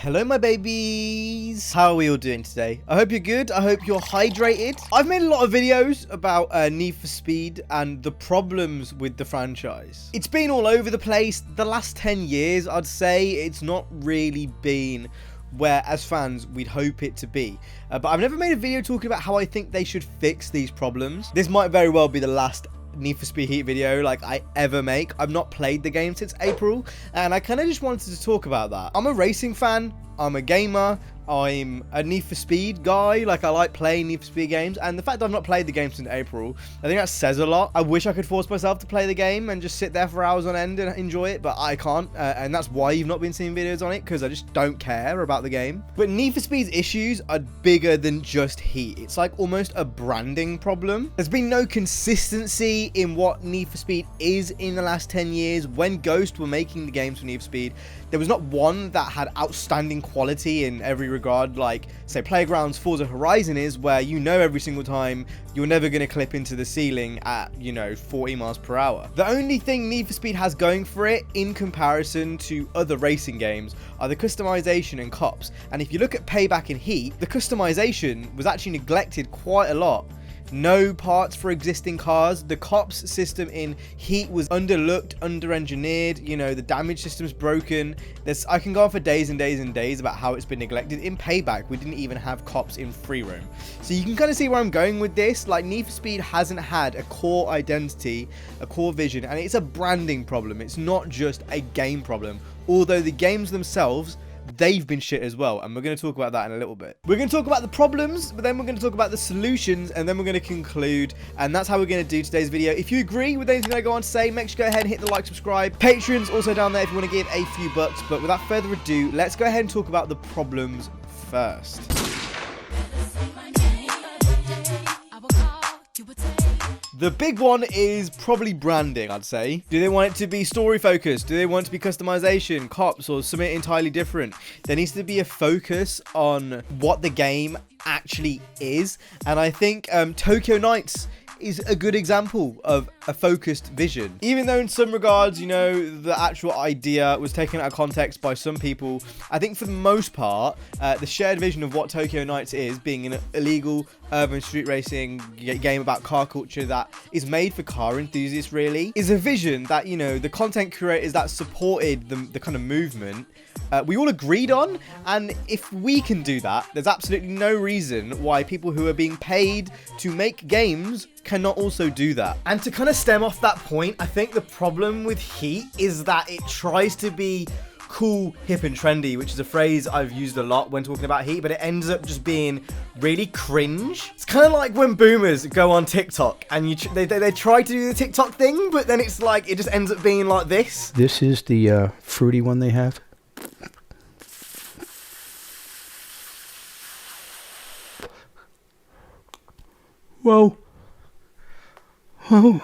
Hello my babies, how are we all doing today? I hope you're good, I hope you're hydrated. I've made a lot of videos about Need for Speed and the problems with the franchise. It's been all over the place. The last 10 years, I'd say, it's not really been where as fans we'd hope it to be. But I've never made a video talking about how I think they should fix these problems. This might very well be the last Need for Speed Heat video like I ever make. I've not played the game since April, and I kind of just wanted to talk about that. I'm a racing fan, I'm a gamer, I'm a Need for Speed guy. Like, I like playing Need for Speed games, and the fact I've not played the game since April, I think that says a lot. I wish I could force myself to play the game and just sit there for hours on end and enjoy it, but I can't, and that's why you've not been seeing videos on it, because I just don't care about the game. But Need for Speed's issues are bigger than just Heat. It's like almost a branding problem. There's been no consistency in what Need for Speed is in the last 10 years. When Ghost were making the games for Need for Speed, there was not one that had outstanding quality in every regard, like, say, Playground's Forza Horizon is, where you know every single time you're never going to clip into the ceiling at, 40 miles per hour. The only thing Need for Speed has going for it in comparison to other racing games are the customization and cops. And if you look at Payback and Heat, the customization was actually neglected quite a lot. No parts for existing cars. The cops system in Heat was underlooked, under-engineered. The damage system's broken. I can go on for days and days and days about how it's been neglected. In Payback, we didn't even have cops in free roam. So you can kind of see where I'm going with this. Like, Need for Speed hasn't had a core identity, a core vision, and it's a branding problem. It's not just a game problem. Although the games themselves, they've been shit as well, and we're going to talk about that in a little bit. We're going to talk about the problems, but then we're going to talk about the solutions, and then we're going to conclude, and that's how we're going to do today's video. If you agree with anything I go on to say, make sure you go ahead and hit the like, subscribe. Patreon's also down there if you want to give a few bucks, but without further ado, let's go ahead and talk about the problems first. The big one is probably branding, I'd say. Do they want it to be story focused? Do they want it to be customization, cops, or something entirely different? There needs to be a focus on what the game actually is. And I think Tokyo Nights is a good example of a focused vision. Even though in some regards, the actual idea was taken out of context by some people, I think for the most part, the shared vision of what Tokyo Nights is, being an illegal urban street racing game about car culture that is made for car enthusiasts, really, is a vision that, the content creators that supported the kind of movement, we all agreed on. And if we can do that, there's absolutely no reason why people who are being paid to make games cannot also do that. And to kind of stem off that point, I think the problem with Heat is that it tries to be cool, hip, and trendy, which is a phrase I've used a lot when talking about Heat, but it ends up just being really cringe. It's kind of like when boomers go on TikTok and they try to do the TikTok thing, but then it's like it just ends up being like this. This is the fruity one they have. Whoa. Whoa.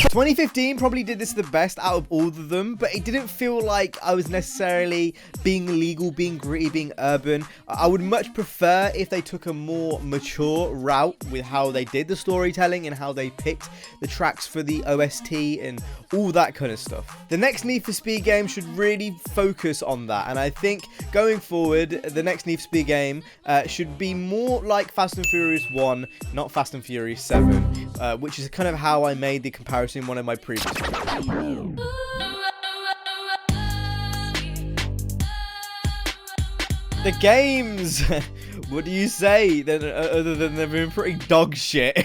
2015 probably did this the best out of all of them, but it didn't feel like I was necessarily being illegal, being gritty, being urban. I would much prefer if they took a more mature route with how they did the storytelling and how they picked the tracks for the OST and all that kind of stuff. The next Need for Speed game should really focus on that, and I think going forward, the next Need for Speed game should be more like Fast and Furious 1, not Fast and Furious 7, which is kind of how I made the comparison in one of my previous videos. The games, what do you say other than they've been pretty dog shit?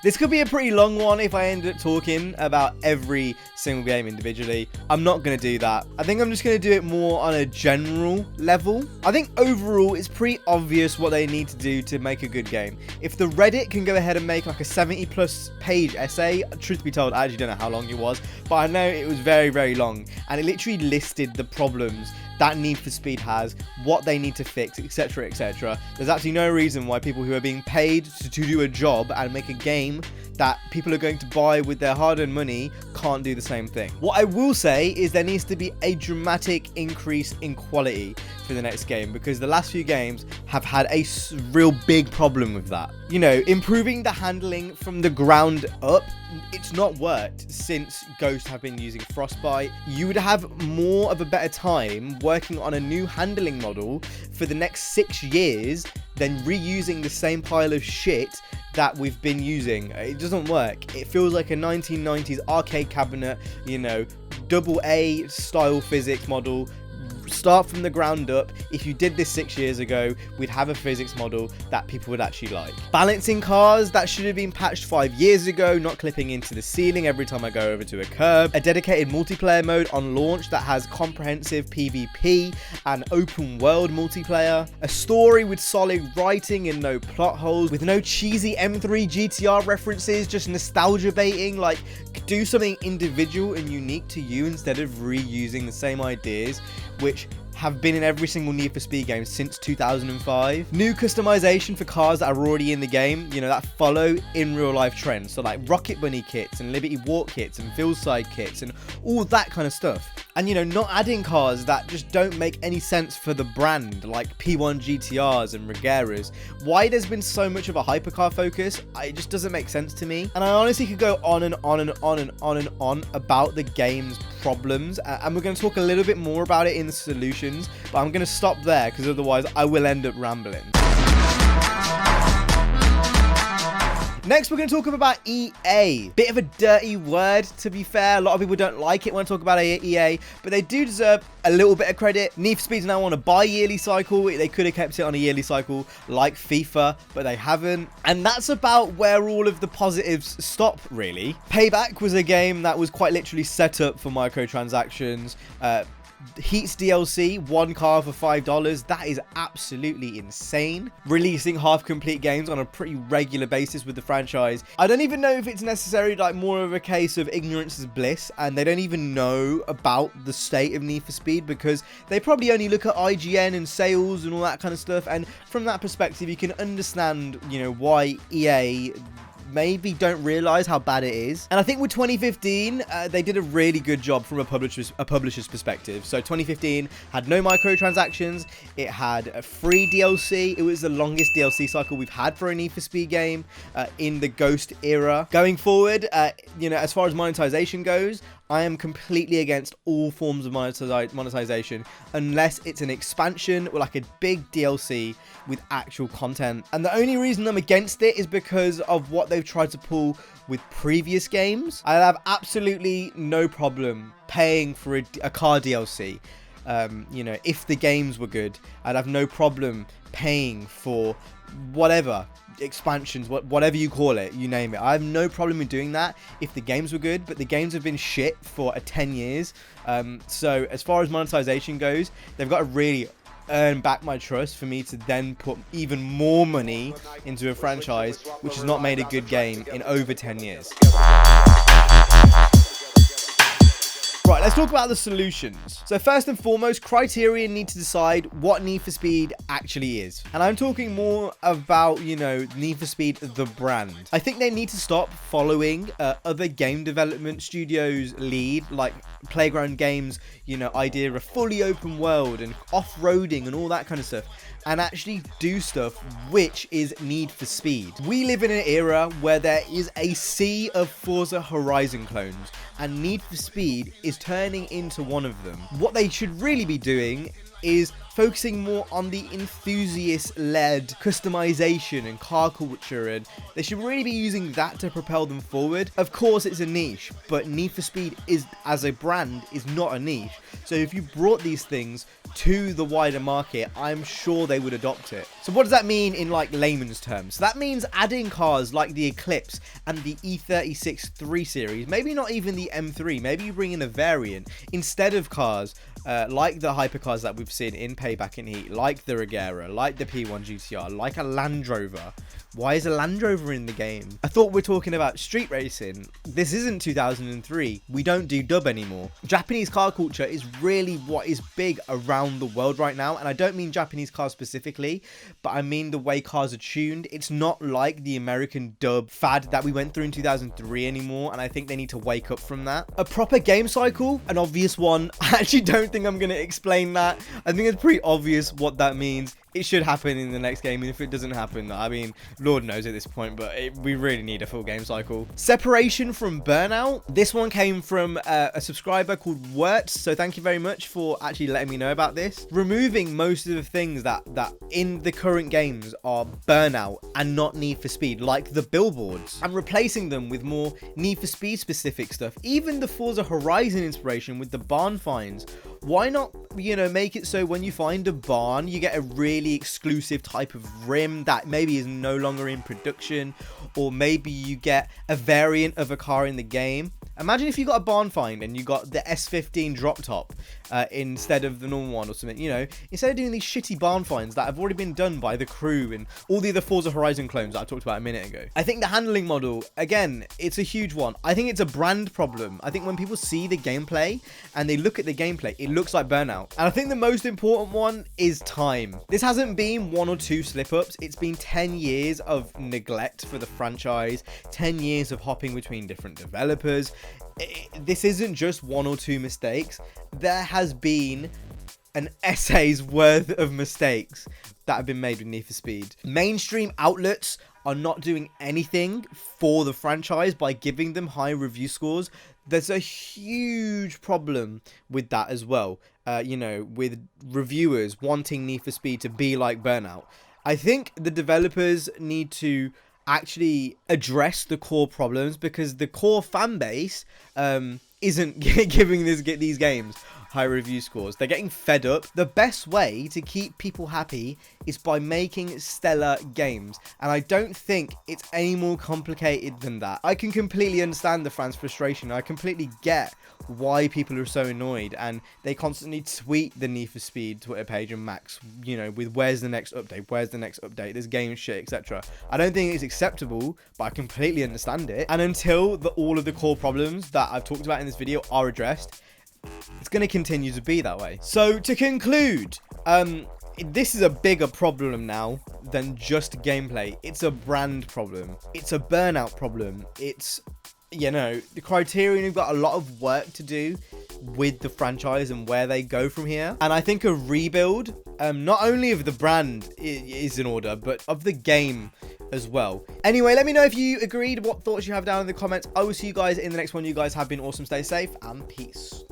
This could be a pretty long one if I end up talking about every single game individually. I'm not going to do that. I think I'm just going to do it more on a general level. I think overall it's pretty obvious what they need to do to make a good game. If the Reddit can go ahead and make like a 70+ page essay, truth be told, I actually don't know how long it was, but I know it was very, very long, and it literally listed the problems that Need for Speed has, what they need to fix, etc, etc. There's actually no reason why people who are being paid to do a job and make a game that people are going to buy with their hard-earned money can't do the same thing. What I will say is there needs to be a dramatic increase in quality for the next game, because the last few games have had a real big problem with that. You know, improving the handling from the ground up, it's not worked since Ghost have been using Frostbite. You would have more of a better time working on a new handling model for the next 6 years than reusing the same pile of shit that we've been using. It doesn't work. It feels like a 1990s arcade cabinet, you know, AA style physics model. Start from the ground up. If you did this 6 years ago, we'd have a physics model that people would actually like. Balancing cars, that should have been patched 5 years ago, not clipping into the ceiling every time I go over to a curb. A dedicated multiplayer mode on launch that has comprehensive PvP and open world multiplayer. A story with solid writing and no plot holes, with no cheesy M3 GTR references, just nostalgia baiting. Like, do something individual and unique to you instead of reusing the same ideas, which have been in every single Need for Speed game since 2005. New customization for cars that are already in the game, you know, that follow in real life trends. So like Rocket Bunny kits and Liberty Walk kits and Philside kits and all that kind of stuff. And, you know, not adding cars that just don't make any sense for the brand, like P1 GTRs and Regeras. Why there's been so much of a hypercar focus, it just doesn't make sense to me. And I honestly could go on and on and on and on and on about the game's problems. And we're going to talk a little bit more about it in the solutions, but I'm going to stop there because otherwise I will end up rambling. Next, we're going to talk about EA. Bit of a dirty word, to be fair. A lot of people don't like it when I talk about EA, but they do deserve a little bit of credit. Need for Speed's now on a bi-yearly cycle. They could have kept it on a yearly cycle like FIFA, but they haven't. And that's about where all of the positives stop, really. Payback was a game that was quite literally set up for microtransactions. Heat's DLC, 1 car for $5. That is absolutely insane. Releasing half-complete games on a pretty regular basis with the franchise. I don't even know if it's necessarily like more of a case of ignorance is bliss, and they don't even know about the state of Need for Speed because they probably only look at IGN and sales and all that kind of stuff. And from that perspective, you can understand, you know, why EA maybe don't realize how bad it is. And I think with 2015, they did a really good job from a publisher's perspective. So 2015 had no microtransactions. It had a free DLC. It was the longest DLC cycle we've had for a Need for Speed game in the Ghost era. Going forward, you know, as far as monetization goes, I am completely against all forms of monetization unless it's an expansion or like a big DLC with actual content. And the only reason I'm against it is because of what they've tried to pull with previous games. I have absolutely no problem paying for a car DLC. You know, if the games were good, I'd have no problem paying for whatever expansions, whatever you call it, you name it. I have no problem in doing that if the games were good, but the games have been shit for 10 years. So as far as monetization goes, they've got to really earn back my trust for me to then put even more money into a franchise which has not made a good game in over 10 years. Right, let's talk about the solutions. So first and foremost, Criterion need to decide what Need for Speed actually is. And I'm talking more about, you know, Need for Speed, the brand. I think they need to stop following other game development studios' lead, like Playground Games, you know, idea of a fully open world and off-roading and all that kind of stuff, and actually do stuff which is Need for Speed. We live in an era where there is a sea of Forza Horizon clones, and Need for Speed is turning into one of them. What they should really be doing is focusing more on the enthusiast-led customization and car culture, and they should really be using that to propel them forward. Of course, it's a niche, but Need for Speed is, as a brand, is not a niche. So if you brought these things to the wider market, I'm sure they would adopt it. So what does that mean in like layman's terms? That means adding cars like the Eclipse and the E36 3 Series, maybe not even the M3, maybe you bring in a variant instead of cars like the hypercars that we've seen in Payback and Heat, like the Regera, like the P1 GTR, like a Land Rover. Why is a Land Rover in the game? I thought we're talking about street racing. This isn't 2003. We don't do dub anymore. Japanese car culture is really what is big around the world right now. And I don't mean Japanese cars specifically, but I mean the way cars are tuned. It's not like the American dub fad that we went through in 2003 anymore, and I think they need to wake up from that. A proper game cycle, an obvious one. I actually don't think I'm going to explain that. I think it's pretty obvious what that means. It should happen in the next game, and if it doesn't happen, I mean, Lord knows at this point, but we really need a full game cycle. Separation from Burnout. This one came from a subscriber called Wirtz, so thank you very much for actually letting me know about this. Removing most of the things that in the current games are Burnout and not Need for Speed, like the billboards, and replacing them with more Need for Speed specific stuff. Even the Forza Horizon inspiration with the barn finds. Why not, you know, make it so when you find a barn, you get a really exclusive type of rim that maybe is no longer in production, or maybe you get a variant of a car in the game. Imagine if you got a barn find and you got the S15 drop top instead of the normal one or something, you know, instead of doing these shitty barn finds that have already been done by the crew and all the other Forza Horizon clones that I talked about a minute ago. I think the handling model, again, it's a huge one. I think it's a brand problem. I think when people see the gameplay and they look at the gameplay, it looks like Burnout. And I think the most important one is time. This hasn't been 1 or 2 slip-ups. It's been 10 years of neglect for the franchise, 10 years of hopping between different developers. This isn't just 1 or 2 mistakes. There has been an essay's worth of mistakes that have been made with Need for Speed. Mainstream outlets are not doing anything for the franchise by giving them high review scores. There's a huge problem with that as well. You know, with reviewers wanting Need for Speed to be like Burnout. I think the developers need to actually address the core problems, because the core fan base isn't giving these games high review scores. They're getting fed up. The best way to keep people happy is by making stellar games, and I don't think it's any more complicated than that. I can completely understand the fans' frustration. I completely get why people are so annoyed, and they constantly tweet the Need for Speed Twitter page and Max, you know, with where's the next update, where's the next update, this game shit, etc. I don't think it's acceptable, but I completely understand it. And until all of the core problems that I've talked about in this video are addressed, it's going to continue to be that way. So to conclude, this is a bigger problem now than just gameplay. It's a brand problem. It's a Burnout problem. It's, you know, the Criterion have got a lot of work to do with the franchise and where they go from here. And I think a rebuild, not only of the brand is in order, but of the game as well. Anyway, let me know if you agreed, what thoughts you have down in the comments. I will see you guys in the next one. You guys have been awesome. Stay safe and peace.